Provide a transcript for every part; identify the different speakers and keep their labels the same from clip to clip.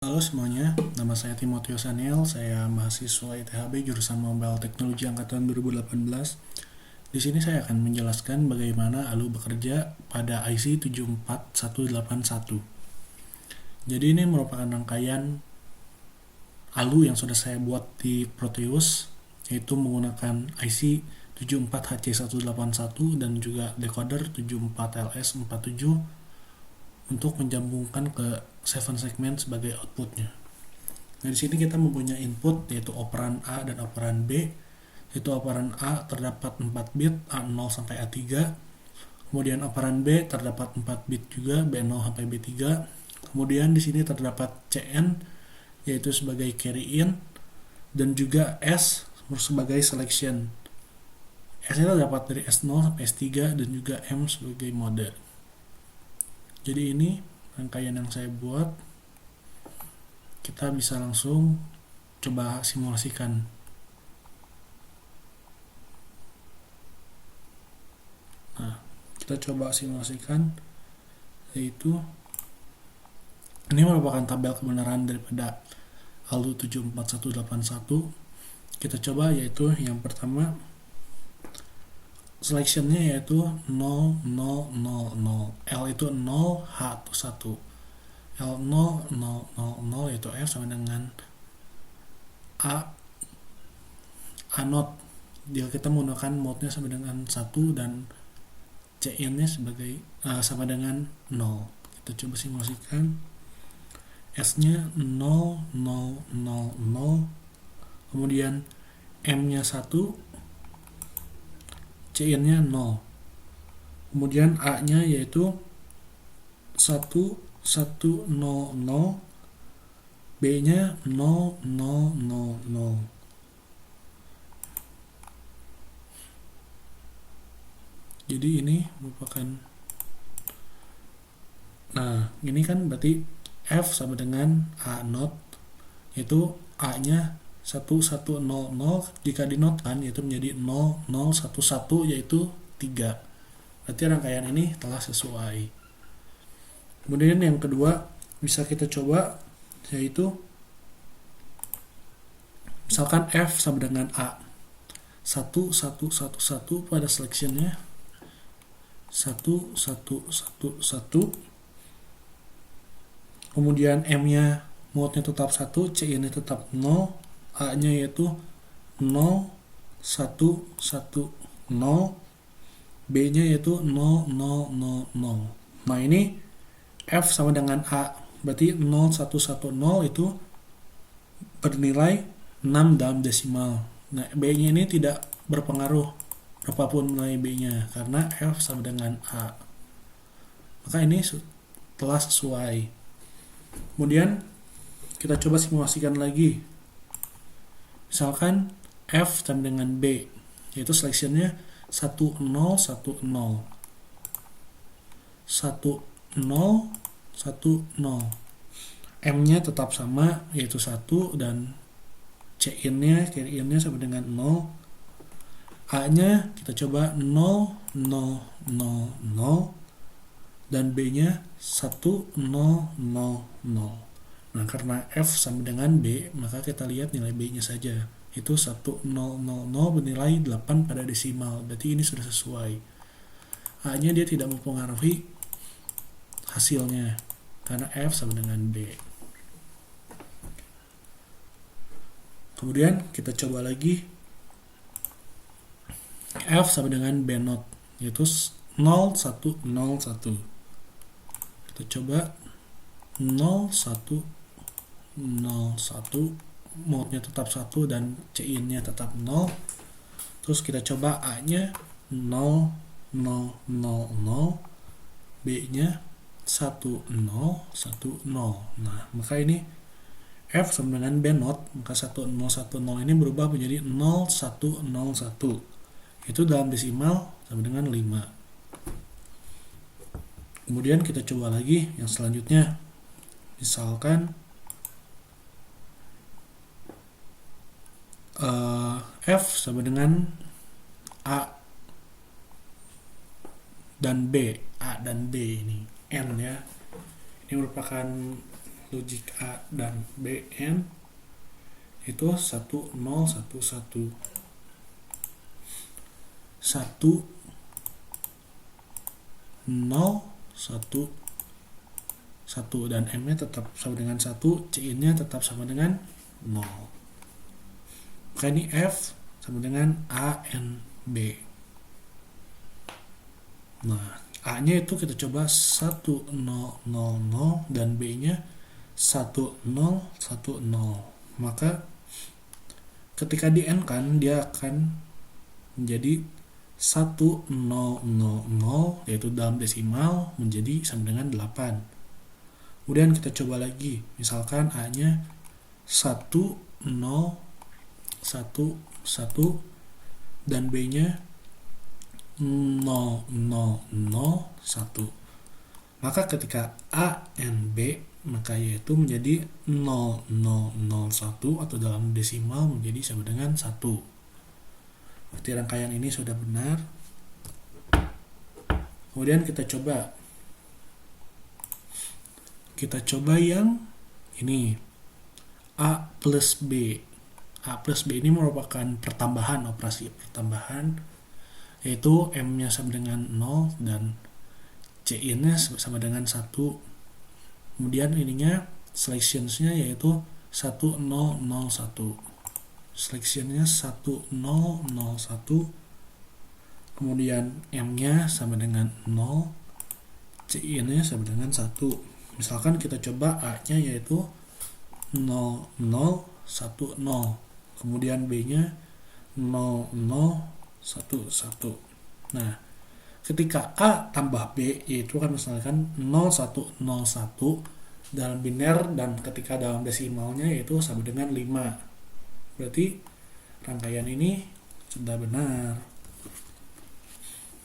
Speaker 1: Halo semuanya, nama saya Timotius Aniel, saya mahasiswa ITHB jurusan Mobile Technology angkatan 2018. Di sini saya akan menjelaskan bagaimana ALU bekerja pada IC 74181. Jadi ini merupakan rangkaian ALU yang sudah saya buat di Proteus, yaitu menggunakan IC 74HC181 dan juga decoder 74LS47 untuk menjambungkan ke 7 segmen sebagai outputnya. Nah, di sini kita mempunyai input yaitu operan A dan operan B. Yaitu operan A terdapat 4 bit A0 sampai A3. Kemudian operan B terdapat 4 bit juga B0 sampai B3. Kemudian di sini terdapat CN yaitu sebagai carry in dan juga S sebagai selection. S-nya terdapat dari S0 sampai S3 dan juga M sebagai mode. Jadi ini rangkaian yang saya buat. Kita bisa langsung coba simulasikan. Nah, kita coba simulasikan, yaitu ini merupakan tabel kebenaran daripada ALU 74181. Kita coba, yaitu yang pertama selectionnya yaitu 0, 0, 0, 0. L itu 0, H itu 1. L 0, 0, 0, 0 yaitu F sama dengan A not. Jika kita menggunakan mode-nya sama dengan 1 dan CN-nya sebagai sama dengan 0. Kita coba simulasikan. S-nya 0, 0, 0, 0. Kemudian M-nya 1. CN-nya 0. Kemudian A-nya yaitu 1, 1, 0, 0. B-nya 0, 0, 0, 0. Jadi ini merupakan, nah ini kan berarti F sama dengan A not, yaitu A-nya 1100. Jika dinotkan yaitu menjadi 0011 yaitu 3. Berarti rangkaian ini telah sesuai. Kemudian yang kedua bisa kita coba, yaitu misalkan F sama dengan A 1111 pada selectionnya 1111. Kemudian M-nya mode-nya tetap 1, C-nya tetap 0, A-nya yaitu 0, 1, 1, 0, B-nya yaitu 0, 0, 0, 0. Nah ini F sama dengan A, berarti 0, 1, 1, 0 itu bernilai 6 dalam desimal. Nah B-nya ini tidak berpengaruh berapapun nilai B-nya, karena F sama dengan A. Maka ini telah sesuai. Kemudian kita coba simulasikan lagi. Misalkan F sama dengan B, yaitu selectionnya 1, 0, 1, 0. 1, 0, 1, 0. M-nya tetap sama, yaitu 1, dan C-in-nya, carry-in-nya sama dengan 0. A-nya kita coba 0, 0, 0, 0. Dan B-nya 1, 0, 0, 0. Nah, karena F sama dengan B, maka kita lihat nilai B-nya saja. Itu 1000 bernilai 8 pada desimal. Berarti ini sudah sesuai. A-nya dia tidak mempengaruhi hasilnya, karena F sama dengan B. Kemudian kita coba lagi. F sama dengan B not, yaitu 0, 1, 0, 1. Kita coba 0, 1, 0, 1. Mode-nya tetap 1 dan C-in-nya tetap 0. Terus kita coba A-nya 0, 0, 0, 0. B-nya 1, 0, 1, 0. Nah, maka ini F sama dengan B not, maka 1, 0, 1, 0 ini berubah menjadi 0, 1, 0, 1. Itu dalam desimal sama dengan 5. Kemudian kita coba lagi yang selanjutnya. Misalkan F sama dengan A dan B. A dan B ini N ya. Ini merupakan logik A dan BN itu 1 0 1 1 1 0 1 1 dan M nya tetap sama dengan 1, C nya tetap sama dengan 0. Maka ini F sama dengan A N B. Nah, A nya itu kita coba 1 0 0 0 dan B nya 1 0 1 0. Maka ketika di N kan dia akan menjadi 1 0 0 0, yaitu dalam desimal menjadi sama dengan 8. Kemudian kita coba lagi, misalkan A nya 1 0 1 1 dan B nya 0 0 0 1. Maka ketika A and B, maka yaitu menjadi 0 0 0 1 atau dalam desimal menjadi sama dengan 1. Berarti rangkaian ini sudah benar. Kemudian kita coba yang ini, A plus B. A plus B ini merupakan pertambahan, operasi pertambahan, yaitu M nya sama dengan 0 dan C nya sama dengan 1. Kemudian ininya selections-nya yaitu 1 0 0 1. Selection-nya 1 0 0 1. Kemudian M nya sama dengan 0, C nya sama dengan 1. Misalkan kita coba A nya yaitu 0 0 1 0. Kemudian B nya 0 0 1 1. Nah, ketika A tambah B yaitu kan misalkan 0 1 0 1 dalam biner dan ketika dalam desimalnya yaitu sama dengan 5. Berarti rangkaian ini sudah benar.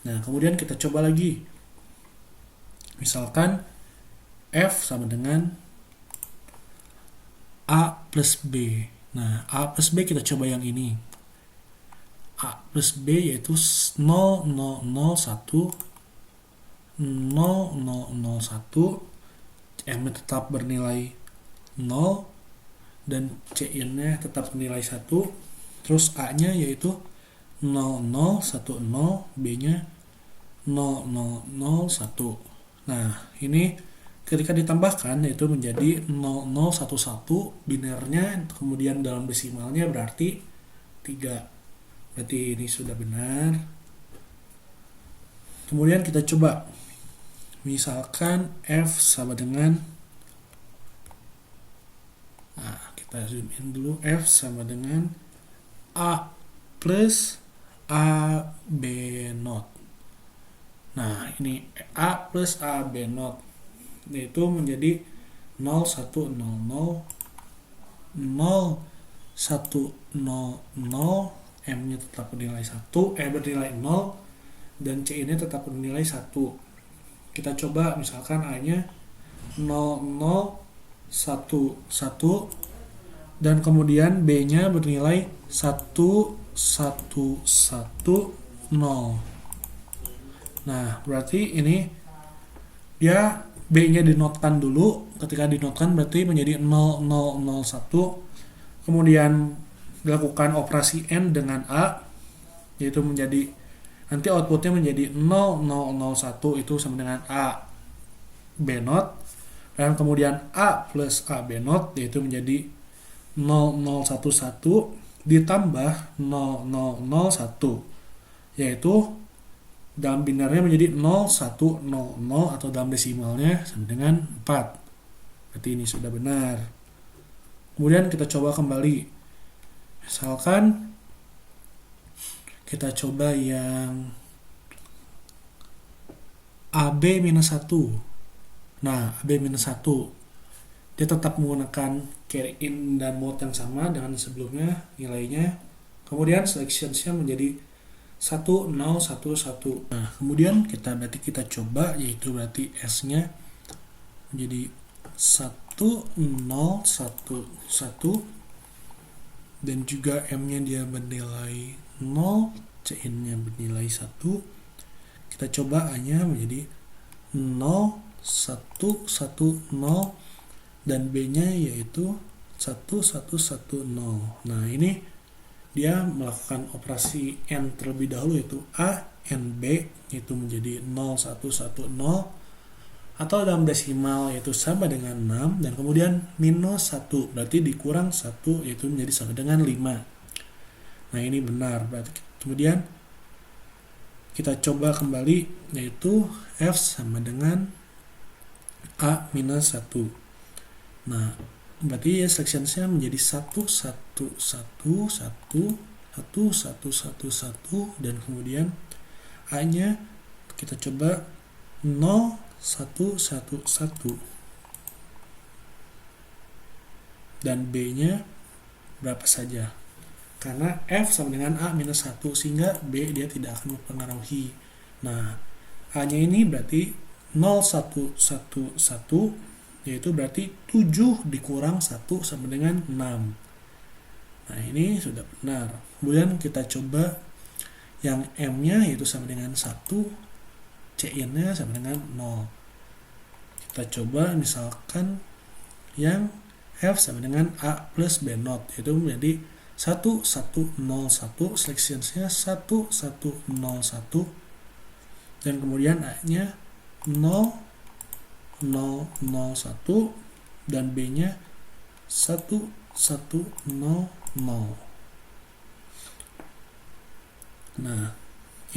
Speaker 1: Nah, kemudian kita coba lagi. Misalkan F sama dengan A plus B. Nah, A plus B kita coba yang ini. A plus B yaitu 0 0 0 1 0 0 0 1. M tetap bernilai 0 dan C nya tetap bernilai 1. Terus A nya yaitu 0 0 1 0, B nya 0 0 0 1. Nah, ini ketika ditambahkan yaitu menjadi 0 0 1 1, binernya kemudian dalam desimalnya berarti 3. Berarti ini sudah benar. Kemudian kita coba. Misalkan F sama dengan, nah kita zoom in dulu, F sama dengan A plus A B not. Nah, ini A plus A B not itu menjadi 0 1 0 0 0 1 0 0, M nya tetap bernilai 1, bernilai 0 dan C nya tetap bernilai 1. Kita coba misalkan A nya 0 0 1 1 dan kemudian B nya bernilai 1 1 1 0. Nah, berarti ini dia B nya dinotkan dulu. Ketika dinotkan berarti menjadi 0 0 0 1. Kemudian dilakukan operasi N dengan A, yaitu menjadi nanti outputnya menjadi 0 0 0 1 itu sama dengan A B not, dan kemudian A plus A B not yaitu menjadi 0 0 1 1 ditambah 0 0 0 1, yaitu dalam binarnya menjadi 0 1 0 0 atau dalam desimalnya sama dengan 4. Berarti ini sudah benar. Kemudian kita coba kembali. Misalkan kita coba yang AB minus 1. Nah, AB minus 1 dia tetap menggunakan carry in dan mode yang sama dengan sebelumnya nilainya. Kemudian selections-nya menjadi 1 0 1 1. Nah, kemudian berarti kita coba, yaitu berarti S-nya menjadi 1 0 1 1 dan juga M-nya dia bernilai 0, C-nya bernilai 1. Kita coba A-nya menjadi 0 1 1 0 dan B-nya yaitu 1110. Nah, ini dia melakukan operasi AND terlebih dahulu, yaitu A AND B, itu menjadi 0110, atau dalam desimal yaitu sama dengan 6, dan kemudian minus 1, berarti dikurang 1, yaitu menjadi sama dengan 5. Nah, ini benar. Berarti kemudian kita coba kembali, yaitu F sama dengan A minus 1. Nah, berarti ya sectionsnya menjadi 1 dan kemudian A-nya kita coba 0 1 1 1 dan B-nya berapa saja, karena F sama dengan A minus 1 sehingga B dia tidak akan mempengaruhi. Nah, A-nya ini berarti 0 1 1 1, yaitu berarti 7 dikurang 1 sama dengan 6. Nah, ini sudah benar. Kemudian kita coba yang M-nya yaitu sama dengan 1, C-nya sama dengan 0. Kita coba misalkan yang F sama dengan A plus B not, yaitu menjadi 1101, selectionsnya 1101, dan kemudian A-nya 0 0 0 1 dan B-nya 1 1 0 0. Nah,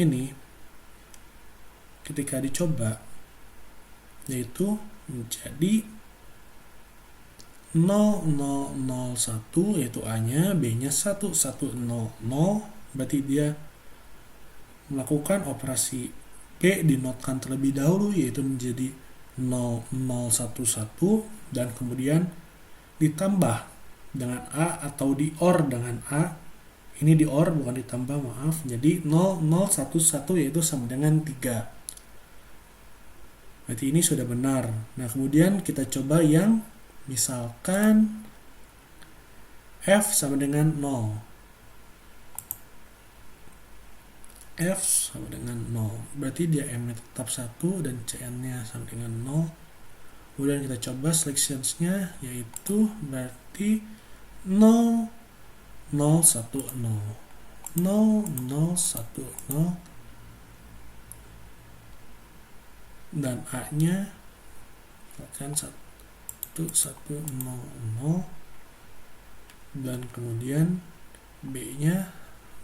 Speaker 1: ini ketika dicoba yaitu menjadi 0 0 0 1, yaitu A-nya, B-nya 1 1 0 0, berarti dia melakukan operasi B dinotkan terlebih dahulu, yaitu menjadi 0 0 1 1, dan kemudian ditambah dengan A atau di OR dengan A. Ini di OR bukan ditambah, maaf. Jadi 0 0 1 1 yaitu sama dengan 3. Berarti ini sudah benar. Nah, kemudian kita coba yang misalkan F sama dengan 0. F sama dengan 0, berarti dia M-nya tetap 1 dan CN-nya sama dengan 0. Kemudian kita coba selectionsnya, yaitu berarti 0 0 1 0 0 0 1 0, dan A-nya akan 1 1 0 0, dan kemudian B-nya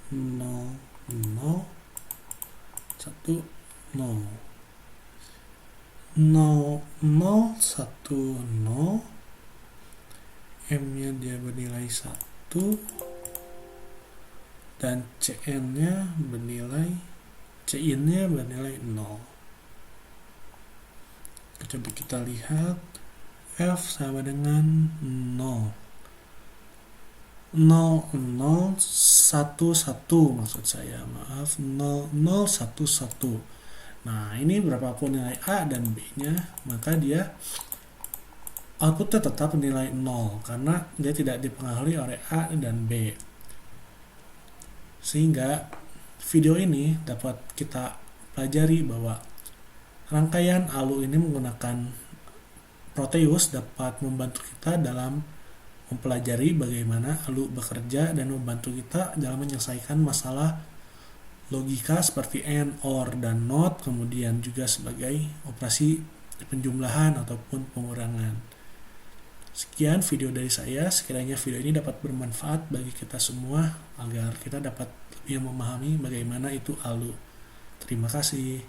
Speaker 1: 0 0 1 0 0 0 1 0, M-nya dia bernilai 1 dan CN-nya bernilai, CIN-nya bernilai 0. Coba kita lihat F sama dengan 0 0 0 1 1, maksud saya, maaf, 0 0 1 1. Nah, ini berapapun nilai A dan B-nya, maka dia outputnya tetap nilai 0 karena dia tidak dipengaruhi oleh A dan B. Sehingga video ini dapat kita pelajari bahwa rangkaian ALU ini menggunakan Proteus dapat membantu kita dalam mempelajari bagaimana ALU bekerja dan membantu kita dalam menyelesaikan masalah logika seperti AND, OR, dan NOT, kemudian juga sebagai operasi penjumlahan ataupun pengurangan. Sekian video dari saya, sekiranya video ini dapat bermanfaat bagi kita semua agar kita dapat lebih memahami bagaimana itu ALU. Terima kasih.